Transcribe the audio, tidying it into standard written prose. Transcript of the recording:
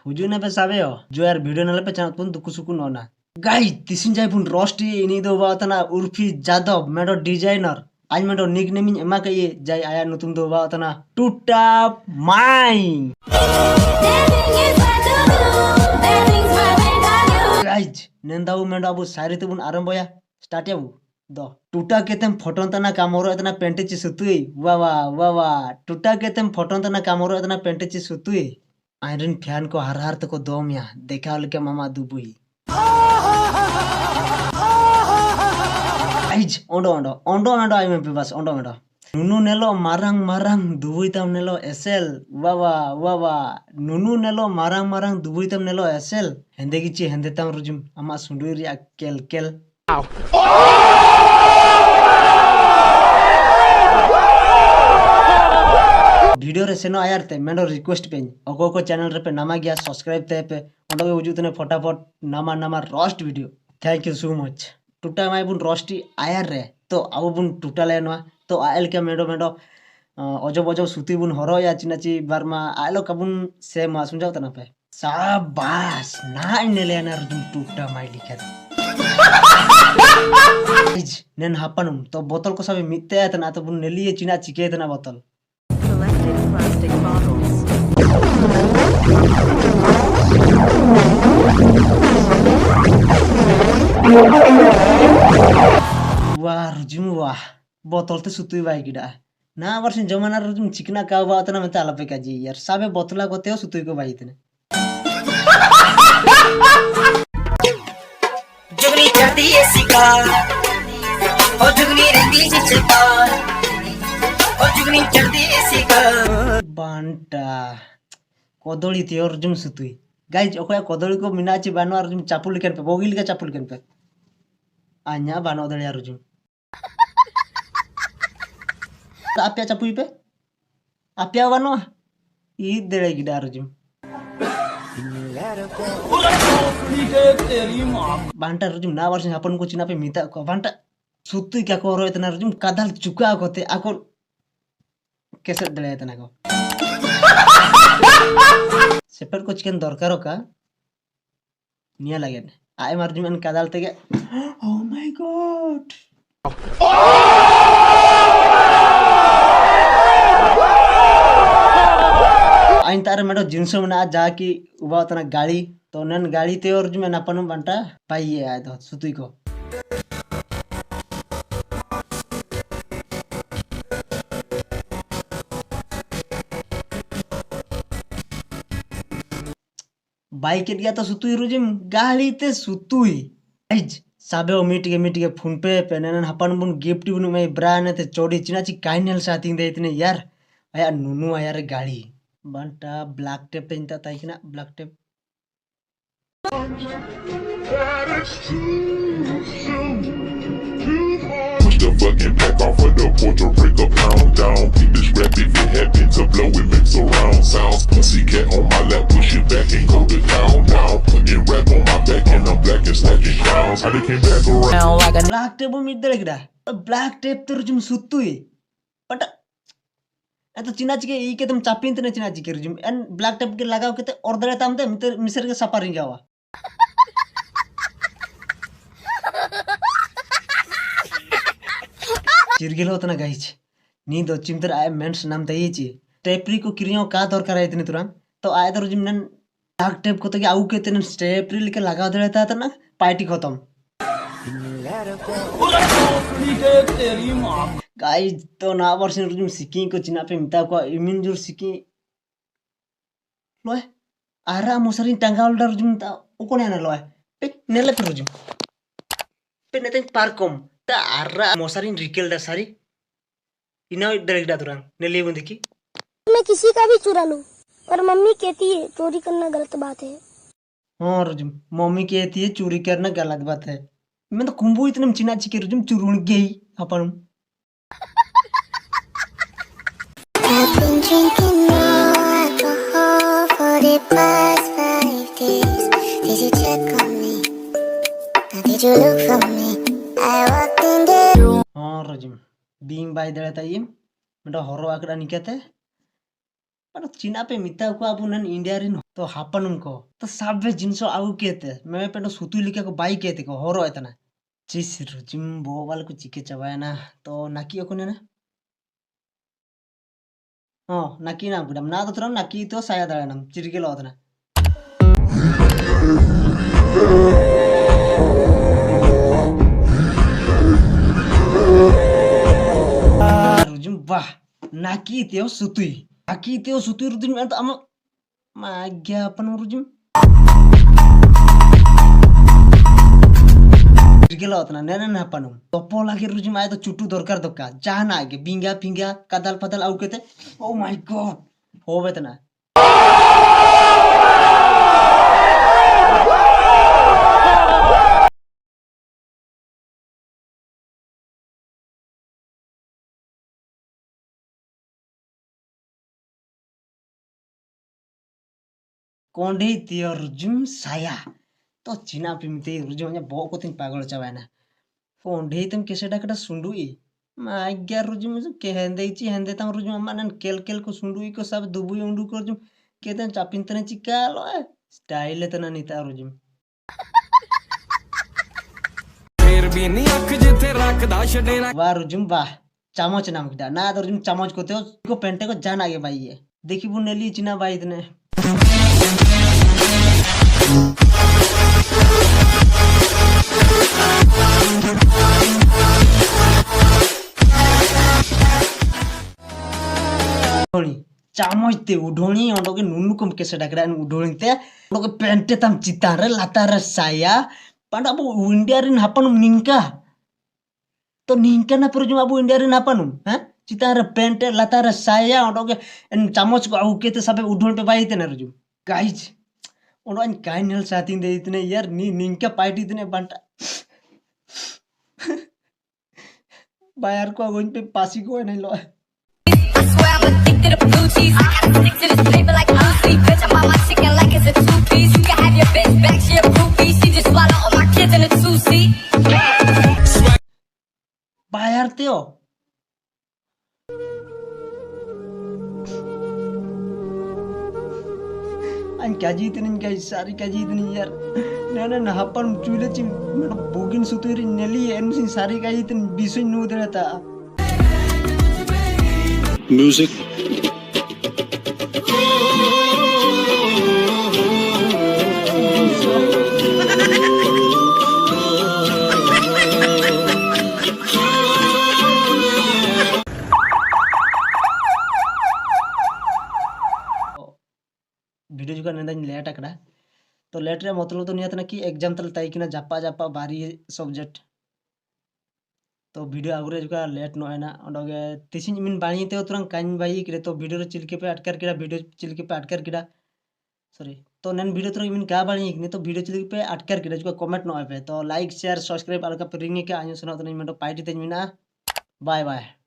Hujuna pe sabe yo. Jo yar video nala pe channel pun duku suku nona. Guys, tisin jai pun rosti ini do baatana Urfi Jadab medo designer. आज मैं nickname एमा कहिए जाय आया नतुन दो बातना टूटा my guys नेंदाऊ medu Abu सारी तुबुन आरंभया start याबु दो टूटा केतेम फोटोन तना कामरो इतना पेंटे ची सुतुई वा टूटा केतेम फोटोन तना कामरो इतना पेंटे ची सुतुई आयरन फैन को हर हर तको दोमिया देखा लके मामा दुबुई गाइज ओंडो आई में बस ओंडो नुनु नेलो marang दुबुई तम नेलो एसएल वा नुनु नेलो marang दुबुई तम नेलो एसएल हेंदे गिची हेंदे तम रुजुम अमा सुंडुई रिया केल वीडियो रे सेनो आयार ते मेंडो रिक्वेस्ट पे को चैनल रे पे नामा गया सब्सक्राइब ते पे ओंडो के वजू तने फटाफट नामा roast video thank you so much टूटा माई बुन रोस्टी आयार रे तो अब बुन टूटा लेनवा तो आयल के मेंडो अजब सुती बुन हरो या चिनाची बारमा आयलो कबुन से मा सुनजाव तना पे शाबाश ना इनेले ना रुजुम टूटा माई लिखे गाइज नेन हापनुम तो बोतल को सबे मिते तना तो बुन नेलिए चिना चिके तना बोतल Plastic bottles. Wah रुजुम वाह बोतल ते सुतुई बाई गिडा ना वर्ष जमाना रुजुम चिकना का बा तना मते आलपे काजी यार साबे बोतला गोते सुतुई को बाई तने जुगनी चढ़ती है शिकार और जुगनी रहती है शिकार और जुगनी चढ़ती है शिकार बांटा कोदोली ते और रुजुम सुतुई गाइज ओकोया कोदोली को मिनाची बानो रुजुम चापुल लिकन पे बोगिल का चापुल लिकन पे आन्या बानो दलिया रुजुम आप्या चापुई पे आप्या बानो ई देले गिडा रुजुम बांटा रुजुम ना वर्ष अपन को चिना पे मिता को बांटा सुतुई क्या को रो इतना रुजुम कादल चुका कोते आको कैसे दले इतना को सेपर को चिकन दरकारो का निया लगे आए मार जुमन कादल तेगे ओह माय गॉड आइन तारे मेडो जिनसो मना जाकी उबा तना गाड़ी तो नन गाड़ी ते और जुमे नापनु बांटा पाइए आए तो सुतुई को बाइक गया तो सुतुई रुजिम गाड़ी ते सुतुई गाइज साबे मीटिगे फोन पे पेनन हपन बुन गिफ्ट बुन में ब्रांड ते चोड़ी चिना ची काइनल साथिंग दे इतने यार आया नुनु आया रे गाड़ी बंटा ब्लैक टेप पे इंता ताइकना black tape the fucking back off of the porch or break a pound down. Keep this rap if it happen to blow, it makes a round sound. Pussycat on my lap, push it back and go to down. Putting rap on my back and I'm black and snatching crowns. How they came back around like a black tape मिद लगड़ा black tape तो रुजुम सुतुई but तो चिना चिके ई के तुम चापिन तने चिना चिके रुजुम एन ब्लैक टेप के लगाओ के और दड़े तामते मिसर के सपारिंग जावा चिरगिल होता ना गाइज नी दो चिमतर आए मेंस नाम तई ची टेपरी को किरियो का दरकार है इतने तुरंत तो आए तो रुजुम नन ब्लैक टेप को तो आउ के तने स्टेपरी लेके लगा देता था ना पार्टी खत्म गाइज तो ना वर्ष रुजुम सिकी को चिना पे मिता को इमिन जुर सिकी लोए आरा मोसरी टांगाल डर रुजुम ता उकोने ना लोए पे नेले पे रुजुम पे नेते पार्कम ता आरा मोसरी रिकेल दा सारी इना डायरेक्ट तुरंत नेले बंदी की मैं किसी का भी चुरा लूं पर मम्मी कहती है चोरी करना गलत बात है हां रुजुम मम्मी कहती है चोरी करना गलत बात है मैं तो कुंबू इतने चिना चिके रुजुम चुरुण गई अपन I've been drinking more alcohol for the past 5 days. Did you check on me? Now did you look for me? I walked in the room. हाँ रुजुम बीइंग बाय देता ये मैं तो हॉरो आकड़ा निकते पर चिना पे मिता को अब नन इंडिया रिन तो हापनुम को तो साबे जिनसो आउ केते मैं पेनो सुतु लिका को बाई केते को हरो एतना चिस रुजिम बोवाल को चिके चबायना तो नाकी ओको नेना नाकी नाम कुडम ना तो तरम नाकी तो saya दाड़ानम चिरके लोतना रुजिम वाह नाकी त्यो सुतुई रुजिम ಅಂತ ಅಮ್ಮ ಮಾಗ್ಯಾಪನ रुजिम गिला होतना नेना ना पनुम तोपो लागे रुजिम आए तो चुट्टू दरकार दक्का जाना आगे बिंगा फिंगा कदल फदल आउ केते ओ माय गॉड होवे तना कोंढे तियो रुजिम saya तो चिना पिमते रुजिम बो को तिन पागल चबायना कोंढे तुम केसे डाकटा सुंडुई माग्या रुजिम के हेंदेची हेंदे तम रुजिम अम्मानन केल को सुंडुई को सब दुबुई उंडू को रुजिम केतन चापिंतने चिकालो स्टाइल तना नीता रुजिम फिर भी नी अख जिथे रखदा छडेना वाह रुजिम वाह चामच नाम किदा ना तो रुजिम चामच कोते को पेंटे को जान आगे भाई ये देखी वो नेली चिना भाई इतने चामचते उढोणी ओंडोगे नुनु कम केसे डाकड़ा उढोणीते ओंडोगे पेंटे तम चितारे लातारे साया पांडा अबो इंडिया रिन हापनुम निंका तो निंका ना पर जो अबो इंडिया रिन हापनुम हैं चितारे पेंटे लातारे साया ओंडोगे चामच को आउ केते सबे उढोण पे बाईते ना रुजु गाइस ओंडो अन काय नेल साथिन दे इतने यार नी निंका पार्टी इतने बंटा बायर को अगोन पे पासी को नहीं लो I swear I'm addicted to blue cheese. I gotta stick to this paper like blue sleep. Bitch, I'm on my chicken like it's a two-piece. You can have your bitch back, she a groupie. She just swallow all my kids in a two-seat. बाहर ते हो अन क्या जीतनी क्या सारी क्या जीतनी यार ना ना हापन चूले ची मतलब बोगिन सुतुरी नेली एनसी सारी क्या जीतनी बीसों नू दे रहता Music. वीडियो juga nenda लेट अकड़ा तो लेट रे मतलब तो नियत ना कि एग्जाम तल ताई किना जापा जापा बारी सब्जेक्ट तो वीडियो आगुरे juga लेट नो है ना ओडोगे तिसिन मिन बाणी ते तुरंग काइन बाई करे तो वीडियो रे चिलके पे अटकर किड़ा वीडियो चिलके पे अटकर किड़ा सॉरी तो नन वीडियो तुरंग मिन का बाणी इकने तो वीडियो चिलके पे अटकर किड़ा juga कमेंट नो पे तो लाइक शेयर सब्सक्राइब अलका पे रिंग के आयो सुना तो नहीं मैं तो पार्टी तेज मिना बाय बाय